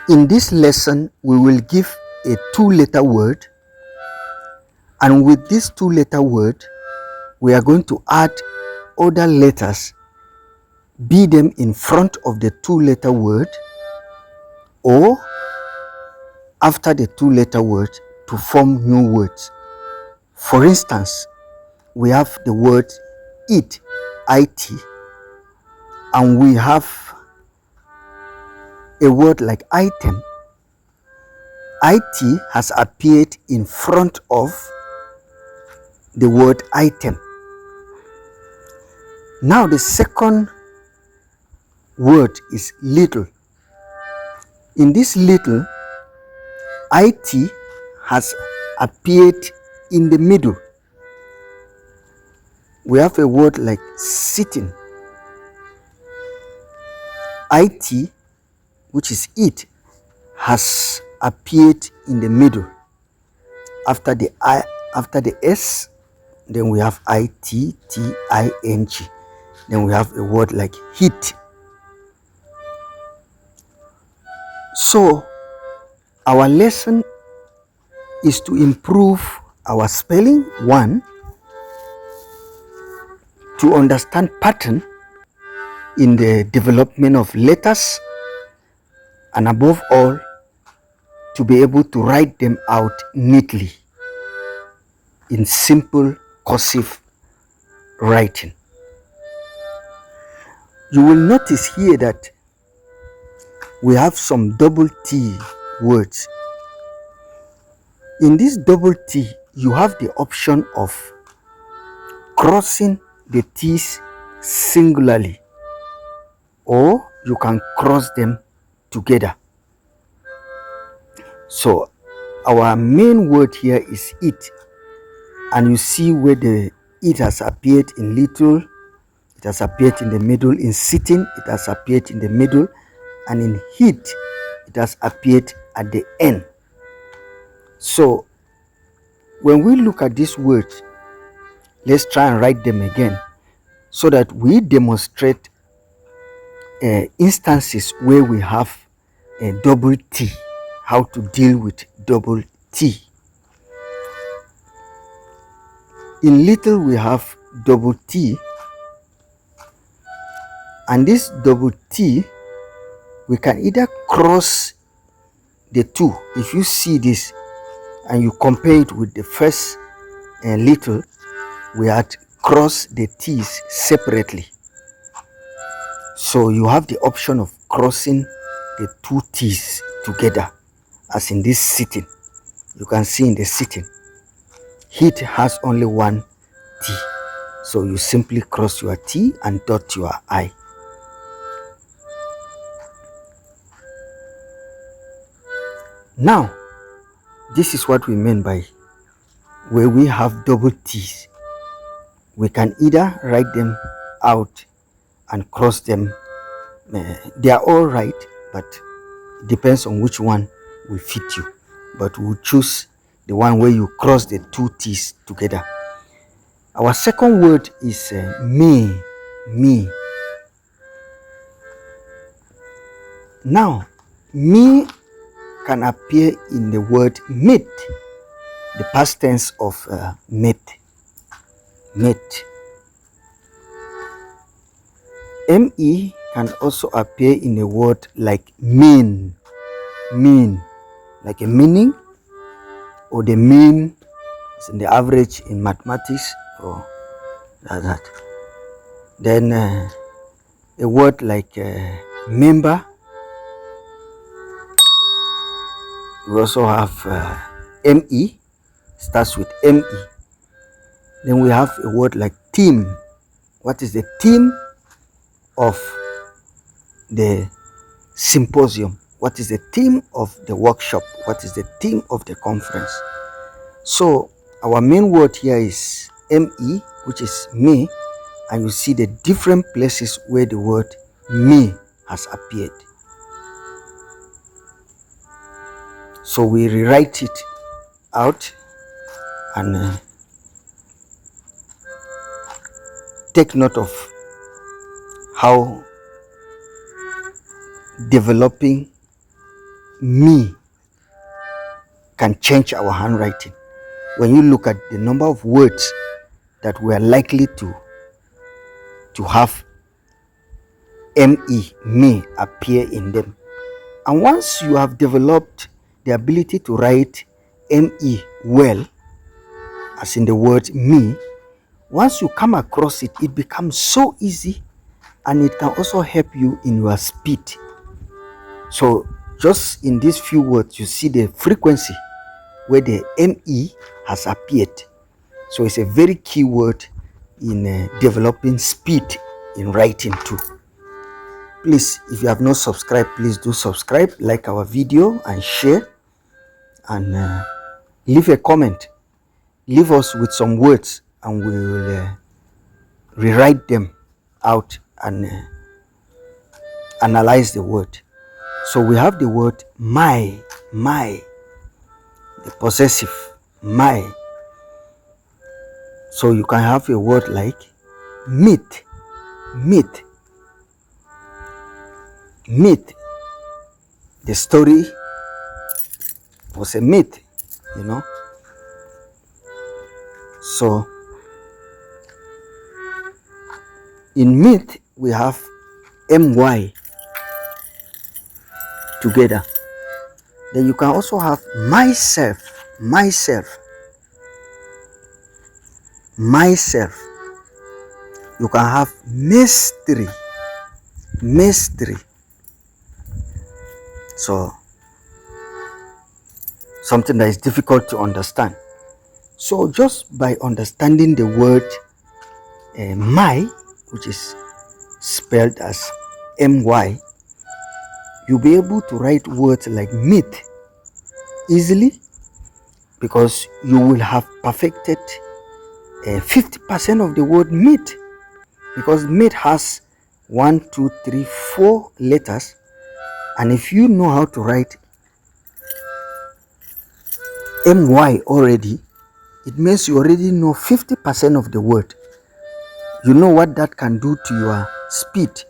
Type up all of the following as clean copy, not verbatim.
In this lesson, we will give a two-letter word, and with this two-letter word, we are going to add other letters, be them in front of the two-letter word or after the two-letter word to form new words. For instance, we have the word it, it, and we have a word like item. It has appeared in front of the word item. Now the second word is little. In this little, it has appeared in the middle. We have a word like sitting. It, which is it, has appeared in the middle. After the I, after the S, then we have ITTING. Then we have a word like hit. So our lesson is to improve our spelling, one, to understand pattern in the development of letters, and above all, to be able to write them out neatly in simple cursive writing. You will notice here that we have some double T words. In this double T, you have the option of crossing the T's singularly, or you can cross them together. So our main word here is it, and you see where the it has appeared in little, it has appeared in the middle. In sitting, it has appeared in the middle, and in hit, it has appeared at the end. So when we look at these words, let's try and write them again so that we demonstrate instances where we have a double T, how to deal with double T. In little, we have double T, and this double T, we can either cross the two. If you see this and you compare it with the first little, we had crossed the T's separately. So you have the option of crossing the two T's together, as in this sitting. You can see in the sitting, hit has only one T. So you simply cross your T and dot your I. Now, this is what we mean by where we have double T's. We can either write them out and cross them. They are all right, but it depends on which one will fit you. But we'll choose the one where you cross the two T's together. Our second word is me. Now, me can appear in the word meet, the past tense of meet. Me can also appear in a word like mean, like a meaning, or the mean is in the average in mathematics, or like that. Then a word like member. We also have me, starts with me. Then we have a word like theme. What is the theme of the symposium? What is the theme of the workshop? What is the theme of the conference? So our main word here is me, which is me, and you see the different places where the word me has appeared. So we rewrite it out and take note of how developing me can change our handwriting. When you look at the number of words that we are likely to have me appear in them. And once you have developed the ability to write me well, as in the word me, once you come across it, it becomes so easy, and it can also help you in your speed. So just in these few words, you see the frequency where the me has appeared. So it's a very key word in developing speed in writing too. Please, if you have not subscribed, please do subscribe, like our video, and share, and leave a comment. Leave us with some words, and we will rewrite them out and analyze the word. So we have the word my, the possessive my. So you can have a word like meat. The story was a myth, So in myth we have my together. Then you can also have myself. You can have mystery. So something that is difficult to understand. So just by understanding the word my, which is spelled as my, you'll be able to write words like meat easily, because you will have perfected 50% of the word meat, because meat has 1, 2, 3, 4 letters, and if you know how to write my already, it means you already know 50% of the word. You know what that can do to your speed.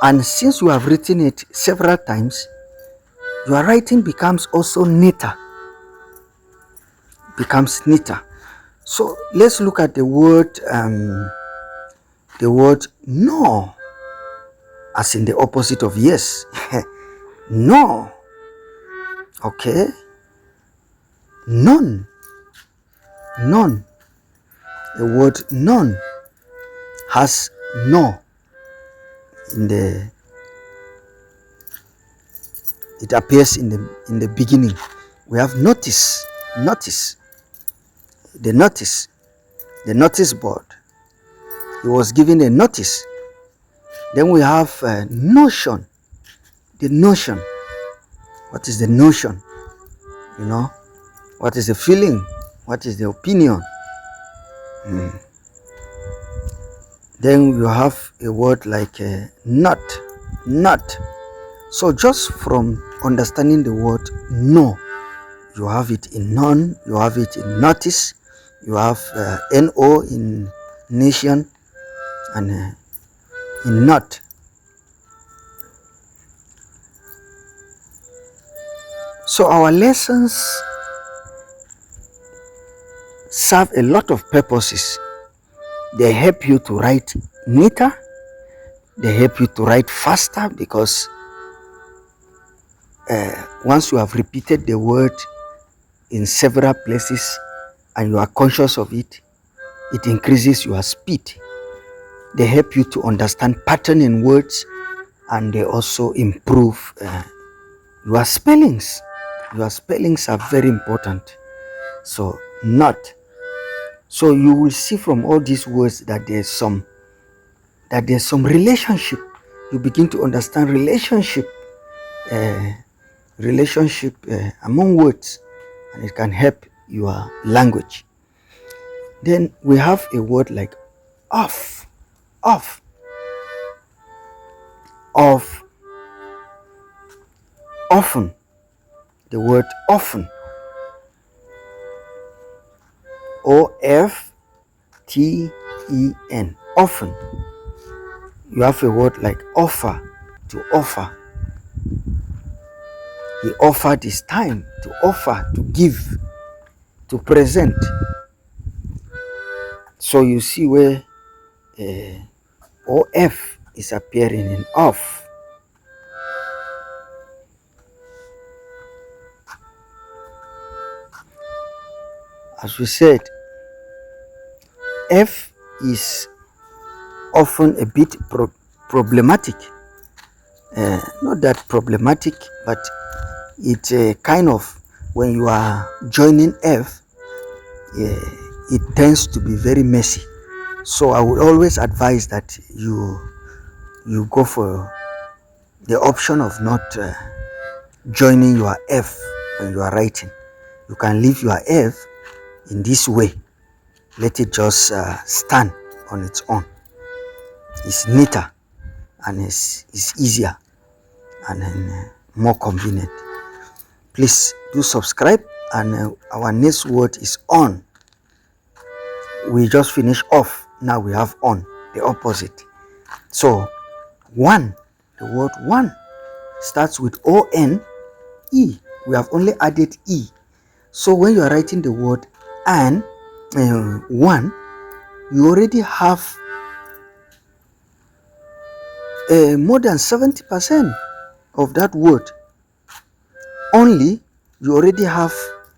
And since you have written it several times, your writing becomes also neater. So let's look at the word no, as in the opposite of yes. No. Okay. None. The word none has no it appears in the beginning. We have notice. The notice board. He was given a notice. Then we have notion. The notion. What is the notion? What is the feeling? What is the opinion? Then you have a word like not. So just from understanding the word no, you have it in none, you have it in notice, you have no in nation, and in not. So our lessons serve a lot of purposes. They help you to write neater, they help you to write faster, because once you have repeated the word in several places and you are conscious of it, it increases your speed. They help you to understand pattern in words, and they also improve your spellings. Your spellings are very important. So not. So you will see from all these words that there's some relationship. You begin to understand relationship among words, and it can help your language. Then we have a word like of. Often. The word often. OFTEN. Often. You have a word like offer. to offer. He offered his time to offer, to give, to present. So you see where OF is appearing in off. As we said, F is often a bit problematic. Not that problematic, but it's kind of, when you are joining F, it tends to be very messy. So I would always advise that you go for the option of not joining your F when you are writing. You can leave your F in this way. Let it just stand on its own. It's neater and it's easier and more convenient. Please do subscribe, and our next word is on. We just finished off. Now we have on, the opposite. So one, the word one starts with O-N-E. We have only added E. So when you are writing the word and one, you already have more than 70% of that word. Only, you already have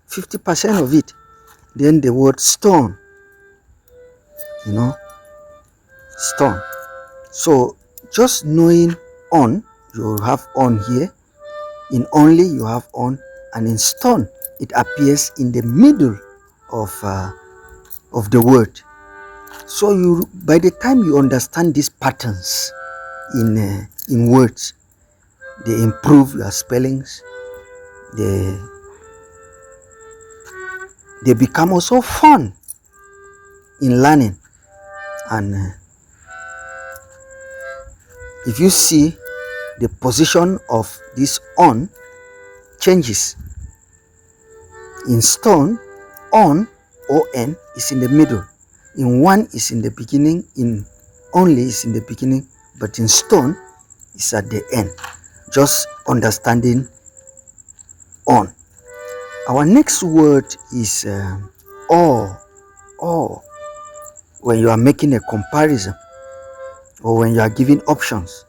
50% of it. Then the word stone, stone. So just knowing on, you have on here. In only, you have on, and in stone, it appears in the middle of the word. So by the time you understand these patterns in words, they improve your spellings. They become also fun in learning. And if you see, the position of this on changes. In stone, on, O-N, is in the middle. In one is in the beginning. In only is in the beginning. But in stone, is at the end. Just understanding on. Our next word is or. When you are making a comparison, or when you are giving options,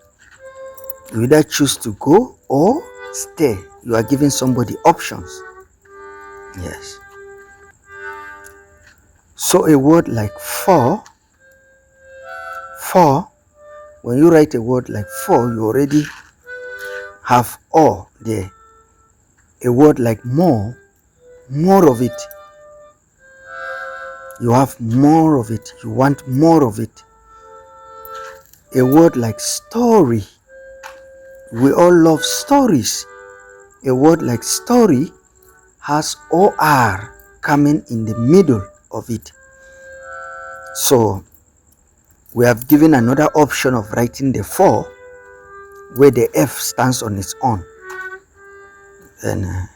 you either choose to go or stay. You are giving somebody options. Yes. So a word like for, when you write a word like for, you already have or there. A word like more of it. You have more of it. You want more of it. A word like story. We all love stories. A word like story has OR coming in the middle of it. So we have given another option of writing the for, where the F stands on its own. Then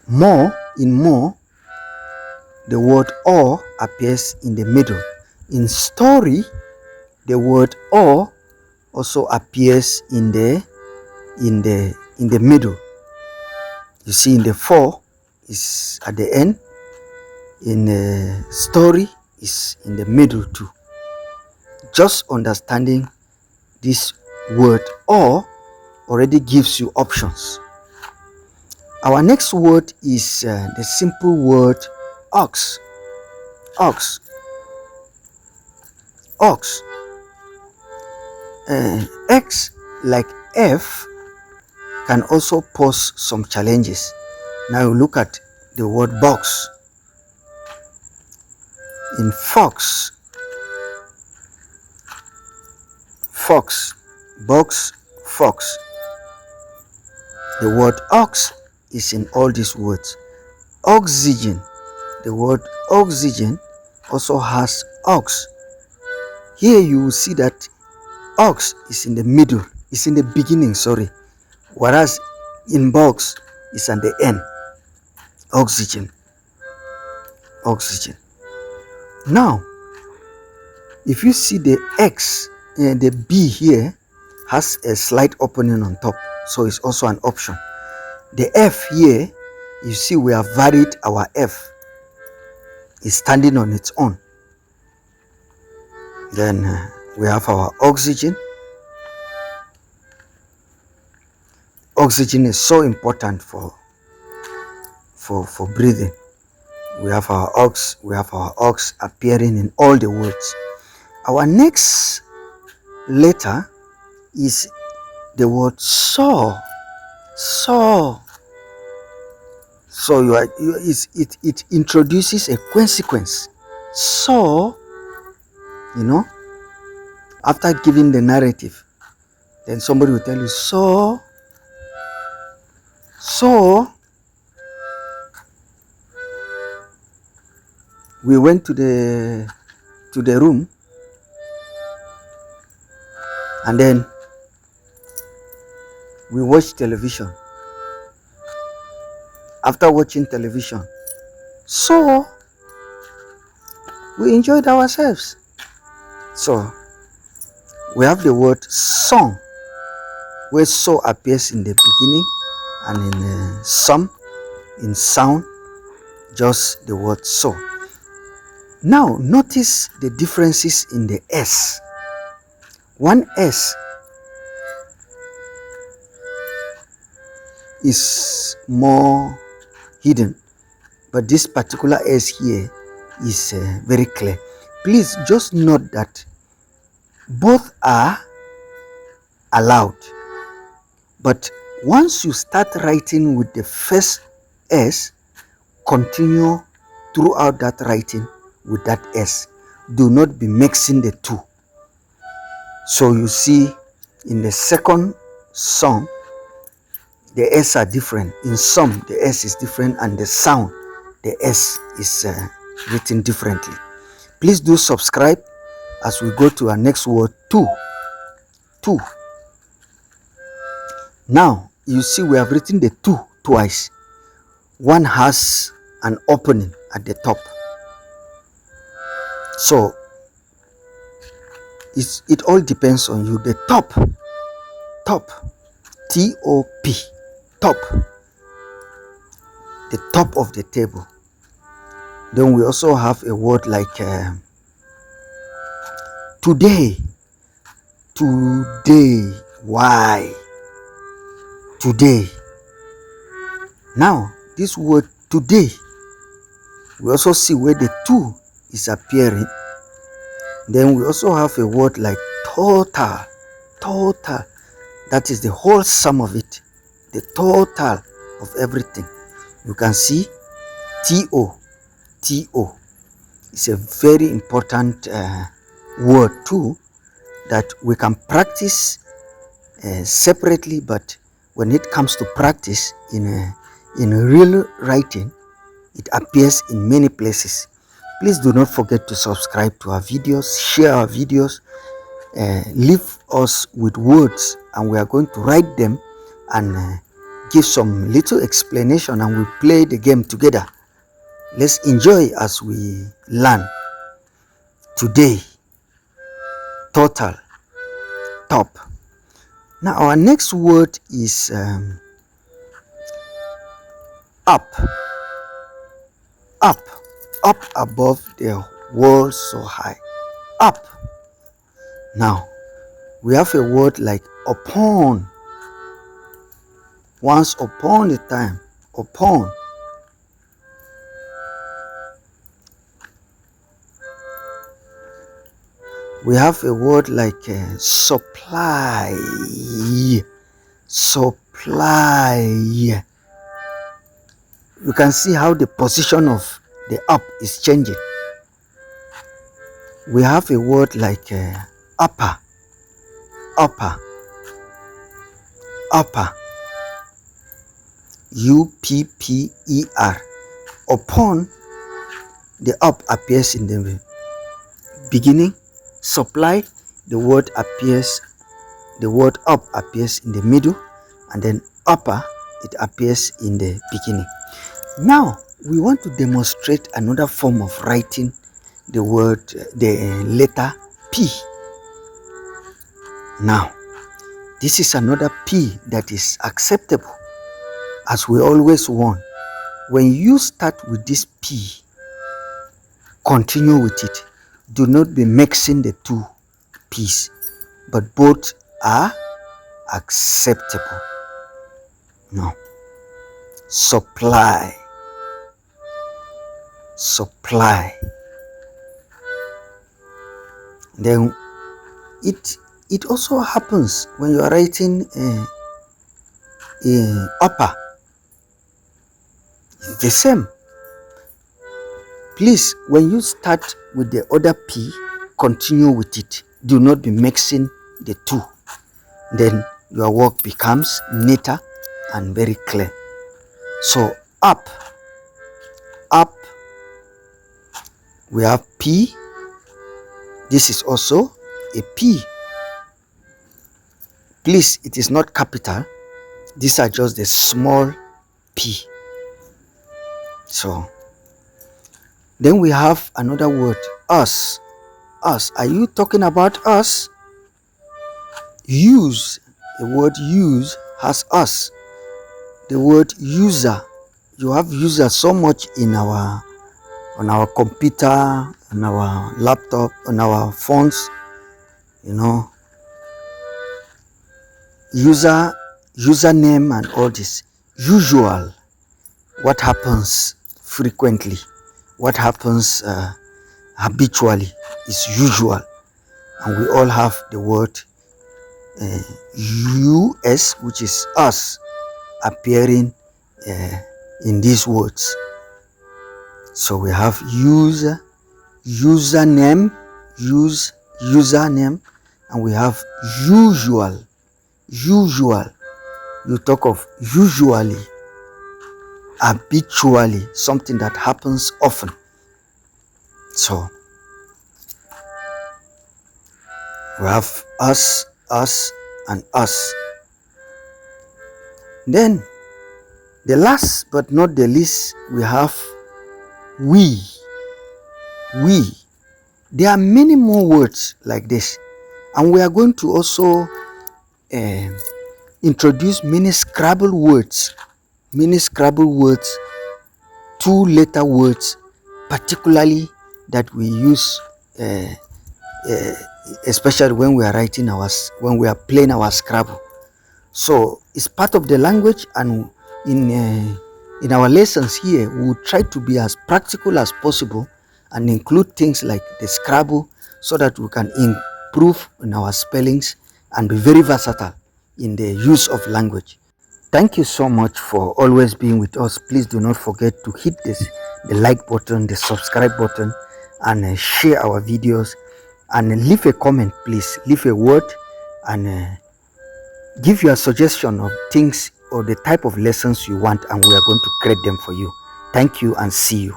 more, in more, the word or appears in the middle. In story, the word or also appears in the middle. You see, in the for is at the end. In the story is in the middle too. Just understanding this word or already gives you options. Our next word is the simple word ox. Ox. X, like F, can also pose some challenges. Now you look at the word box. In fox, box, fox. The word ox is in all these words. Oxygen, the word oxygen also has ox. Here you will see that ox is in the middle, is in the beginning, whereas in box is at the end. Oxygen. Now, if you see the X and the B here, has a slight opening on top, so it's also an option. The F here, you see we have varied our F. It's standing on its own. Then we have our oxygen. Oxygen is so important for breathing. We have our ox appearing in all the words. Our next letter is the word saw. So it introduces a consequence. So, after giving the narrative, then somebody will tell you, so we went to the room, and then we watched television. After watching television, so we enjoyed ourselves. So we have the word song, where so appears in the beginning, and in some, in sound, just the word so. Now notice the differences in the S. One S is more hidden, but this particular S here is very clear. Please just note that both are allowed, but once you start writing with the first S, continue throughout that writing with that S. Do not be mixing the two. So you see in the second song, the S are different. In some, the S is different, and the sound, the S is written differently. Please do subscribe as we go to our next word, two. Now you see we have written the two twice. One has an opening at the top, so it all depends on you. The top, T-O-P, top, the top of the table. Then we also have a word like today. Why? Today. Now this word today, we also see where the two is appearing. Then we also have a word like total. That is the whole sum of it, the total of everything. You can see T-O. It's a very important word too, that we can practice separately, but when it comes to practice in real writing, it appears in many places. Please do not forget to subscribe to our videos, share our videos, leave us with words, and we are going to write them and give some little explanation, and we play the game together. Let's enjoy as we learn. Today, total, top. Now our next word is up above the world so high, up. Now we have a word like upon. Once upon a time, upon. We have a word like supply. You can see how the position of the up is changing. We have a word like upper. U-P-P-E-R. Upon, the up appears in the beginning. Supply, the word up appears in the middle, and then upper, it appears in the beginning. Now we want to demonstrate another form of writing the letter P. Now This is another P that is acceptable, as we always want. When you start with this P, continue with it. Do not be mixing the two P's, but both are acceptable. No. Supply. Supply. Then it also happens when you are writing upper. It's the same. Please, when you start with the other P, continue with it. Do not be mixing the two. Then your work becomes neater and very clear. So up, we have P. This is also a P. Please, it is not capital. These are just the small P. So then we have another word, us. Us. Are you talking about us? Use. The word use has us. The word user. You have user so much on our computer, on our laptop, on our phones, username and all this. Usual. What happens frequently, what happens habitually is usual. And we all have the word us, which is us, appearing in these words. So we have username, and we have usual. You talk of usually, habitually, something that happens often. So we have us, and us. Then the last but not the least, we have we. There are many more words like this, and we are going to also introduce many Scrabble words, 2-letter words, particularly that we use especially when we are when we are playing our Scrabble. So it's part of the language, and in our lessons here, we will try to be as practical as possible and include things like the Scrabble, so that we can improve in our spellings and be very versatile in the use of language. Thank you so much for always being with us. Please do not forget to hit the like button, the subscribe button, and share our videos, and leave a comment. Please leave a word and give your suggestion of things or the type of lessons you want, and we are going to create them for you. Thank you, and see you.